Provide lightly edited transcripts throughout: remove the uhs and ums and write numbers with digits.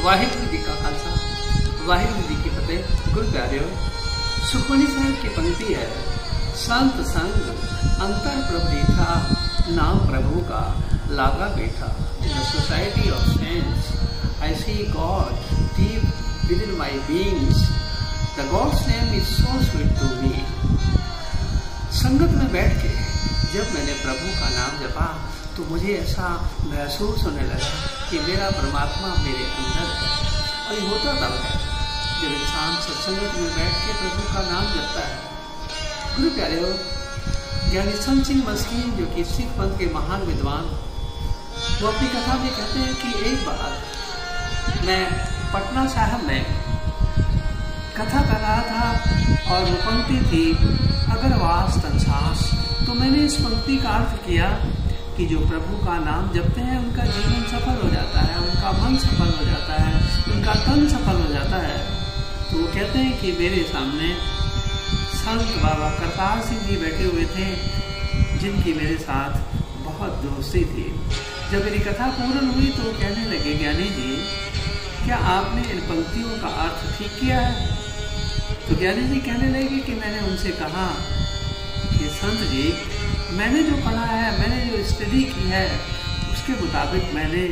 वाहिगुरु जी का खालसा वाहिगुरु जी की फतेह। गुरु प्यारेओ, सुखमनी साहब की पंक्ति है, संत संग अंतर प्रभु दीठा, नाम प्रभु का लागा बैठा। In the society of saints I see God deep within my beings, the God's name is so sweet to me. संगत में बैठ के जब मैंने प्रभु का नाम जपा तो मुझे ऐसा महसूस होने लगा कि मेरा परमात्मा मेरे अंदर है। और ये होता तब है जब इंसान सत्संगत में बैठ के प्रभु का नाम जपता है। गुरु प्यारेओ, ज्ञानी संत सिंह मस्कीन जो कि सिख पंथ के महान विद्वान, वो अपनी कथा में कहते हैं कि एक बार मैं पटना साहब में कथा कर रहा था और वो पंक्ति थी, अगर वास तनसास। तो मैंने इस पंक्ति का अर्थ किया कि जो प्रभु का नाम जपते हैं उनका जीवन सफल हो जाता है, उनका मन सफल हो जाता है, उनका तन सफल हो जाता है। तो वो कहते हैं कि मेरे सामने संत बाबा करतार सिंह जी बैठे हुए थे, जिनकी मेरे साथ बहुत दोस्ती थी। जब मेरी कथा पूर्ण हुई तो वो कहने लगे, ज्ञानी जी क्या आपने इन पंक्तियों का अर्थ ठीक किया है? तो ज्ञानी जी कहने लगे कि मैंने उनसे कहा कि संत जी, मैंने जो पढ़ा है, मैंने जो स्टडी की है, उसके मुताबिक मैंने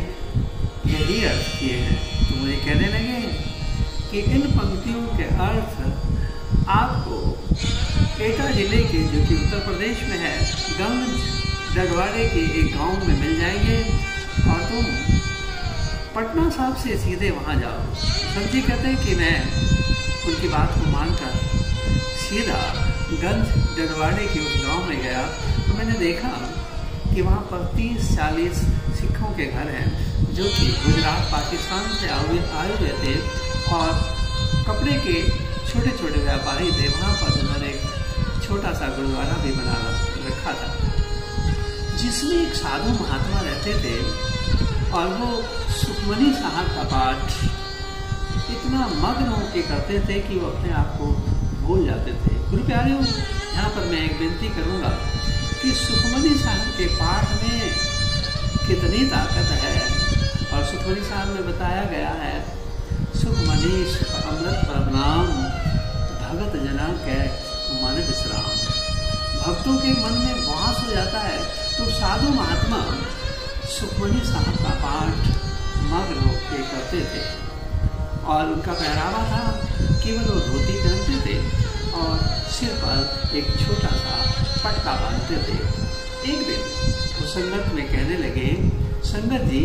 यही अर्थ किए हैं। तो मुझे कहने लगे कि इन पंक्तियों के अर्थ आपको एटा जिले के, जो कि उत्तर प्रदेश में है, गंज डडवाड़े के एक गांव में मिल जाएंगे और तुम पटना साहब से सीधे वहां जाओ। संत जी कहते हैं कि मैं उनकी बात को मानकर सीधा गंज डडवाड़े के उस गांव में गया। तो मैंने देखा कि वहाँ पर 30-40 सिखों के घर हैं, जो कि गुजरात पाकिस्तान से आए हुए थे और कपड़े के छोटे छोटे व्यापारी थे। वहाँ पर उन्होंने एक छोटा सा गुरुद्वारा भी बना रखा था, जिसमें एक साधु महात्मा रहते थे और वो सुखमनी साहब का पाठ इतना मग्न होकर करते थे कि वो अपने आप को भूल जाते थे। गुरु प्यारेओ, यहाँ पर मैं एक विनती करूँगा कि सुखमनी साहब के पाठ में कितनी ताकत है। और सुखमनी साहब में बताया गया है, सुखमनी सुख अमृत परनाम, भगत जना के मन विश्राम। भक्तों के मन में वास हो जाता है। तो साधु महात्मा सुखमनी साहब का पाठ मग्न होकर करते थे और उनका पहरावा था, केवल वो धोती पहनते थे और सिर पर एक छोटा सा पट्टा बांधते थे। एक दिन वो संगत में कहने लगे, संगत जी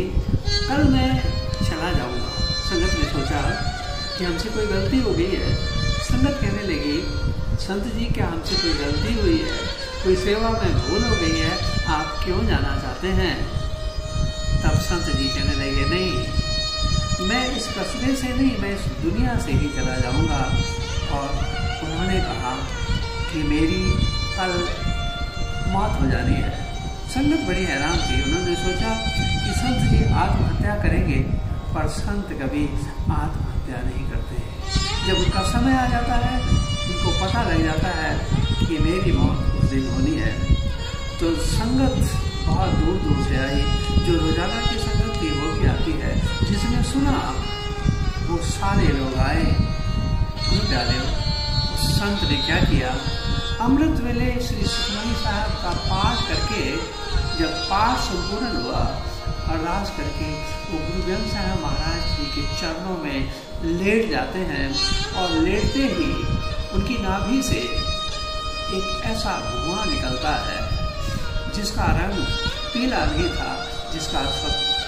कल मैं चला जाऊंगा। संगत ने सोचा कि हमसे कोई गलती हो गई है। संगत कहने लगी, संत जी क्या हमसे कोई गलती हुई है, कोई सेवा में भूल हो गई है, आप क्यों जाना चाहते हैं? तब संत जी कहने लगे, नहीं, मैं इस कस्बे से नहीं, मैं इस दुनिया से ही चला जाऊंगा। और उन्होंने कहा कि मेरी कल मौत हो जानी है। संगत बड़ी हैरान थी। उन्होंने सोचा कि संत जी आत्महत्या करेंगे, पर संत कभी आत्महत्या नहीं करते। जब उनका समय आ जाता है, उनको पता लग जाता है कि मेरी मौत उस दिन होनी है। तो संगत बहुत दूर दूर से आई, जो रोजाना की संगत थी वो भी आती है। जिसने सुना वो सारे लोग आए। उस संत ने क्या किया, अमृत वेले श्री सुखमनी साहब का पाठ करके, जब पाठ संपूर्ण हुआ, अरदास करके वो गुरु ग्रंथ साहब महाराज जी के चरणों में लेट जाते हैं और लेटते ही उनकी नाभि से एक ऐसा धुआं निकलता है जिसका रंग पीला नहीं था, जिसका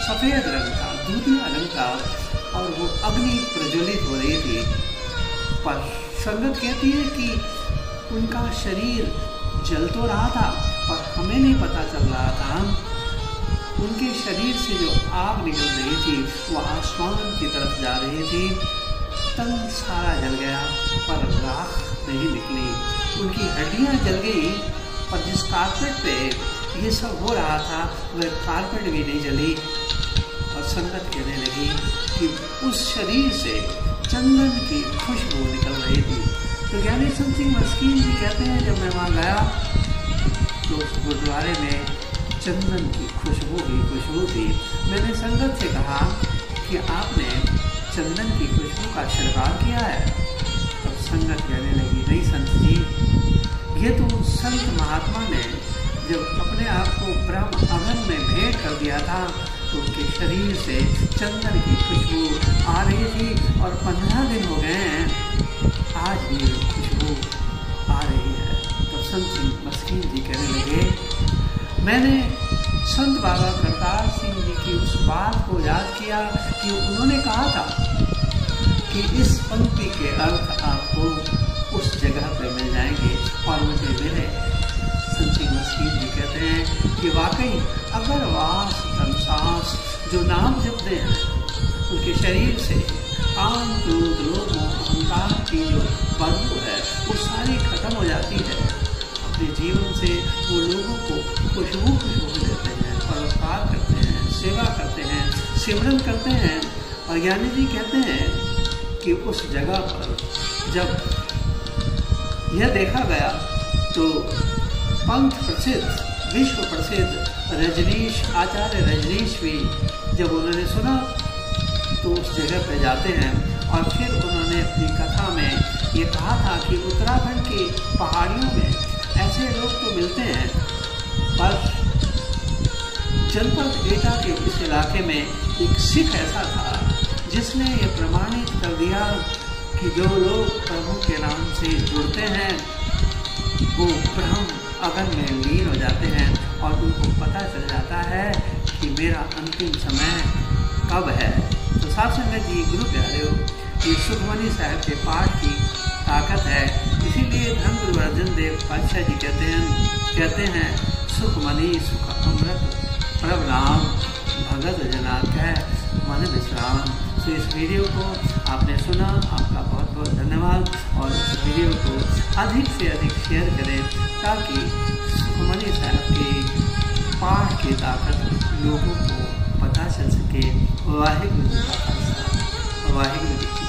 सफेद रंग था, दूधिया रंग था, और वो अग्नि प्रज्वलित हो रही थी। पर संगत कहती है कि उनका शरीर जल तो रहा था, पर हमें नहीं पता चल रहा था। उनके शरीर से जो आग निकल रही थी वो आसमान की तरफ जा रही थी। तन सारा जल गया पर राख नहीं निकली। उनकी हड्डियां जल गई, पर जिस कारपेट पे ये सब हो रहा था वह कारपेट भी नहीं जली। और संगत कहने लगी कि उस शरीर से चंदन की खुशबू निकल रही थी। तो ज्ञानी संत सिंह मस्कीन जी कहते हैं, जब मैं वहाँ गया तो उस गुरुद्वारे में चंदन की खुशबू थी। मैंने संगत से कहा कि आपने चंदन की खुशबू का छिड़काव किया है। तब संगत कहने लगी, नहीं संत जी, ये तो संत महात्मा ने जब अपने आप को ब्रह्म अग्नि में भेंट कर दिया था तो उनके शरीर से चंदन की खुशबू आ रही थी और 15 दिन हो गए हैं, आज भी खुशबू आ रही है। तो संत मस्कीन जी कहने लगे, मैंने संत बाबा करतार सिंह जी की उस बात को याद किया कि उन्होंने कहा था कि इस पंक्ति के अर्थ आपको उस जगह पे मिल जाएंगे और मुझे मिले। संत मस्कीन जी कहते हैं कि वाकई अगर वास धर्मसास जो नाम जपते हैं उनके शरीर से काम क्रोध लोभ अहंकार की जो बदबू है वो सारी खत्म हो जाती है। अपने जीवन से वो लोगों को खुशबू देते हैं, परोपकार करते हैं, सेवा करते हैं, सिमरन करते हैं। और ज्ञानी जी कहते हैं कि उस जगह पर जब यह देखा गया तो पंथ प्रसिद्ध विश्व प्रसिद्ध रजनीश आचार्य रजनीश भी जब उन्होंने सुना तो उस जगह पर जाते हैं और फिर उन्होंने अपनी कथा में ये कहा था कि उत्तराखंड की पहाड़ियों में ऐसे लोग तो मिलते हैं, पर जनपद एटा के इस इलाके में एक सिख ऐसा था जिसने ये प्रमाणित कर दिया कि जो लोग प्रभु के नाम से जुड़ते हैं वो ब्रह्म अग्नि में लीन हो जाते हैं और उनको पता चल जाता है कि मेरा अंतिम समय कब है। तो साथ संगत जी, गुरु प्यारे हो, ये सुखमनी साहब के पाठ की ताकत है। इसीलिए धर्म गुरु अर्जन देव पातशाह जी कहते हैं सुखमनी सुख अमृत प्रभ नाम भगत जना कह मन विश्राम। तो इस वीडियो को आपने सुना, आपका बहुत बहुत धन्यवाद। और इस वीडियो को अधिक से अधिक शेयर करें ताकि सुखमनी साहब के पाठ की ताकत लोगों को पता चल सके। वाहिगुरु का खालसा वाहिगुरु जी की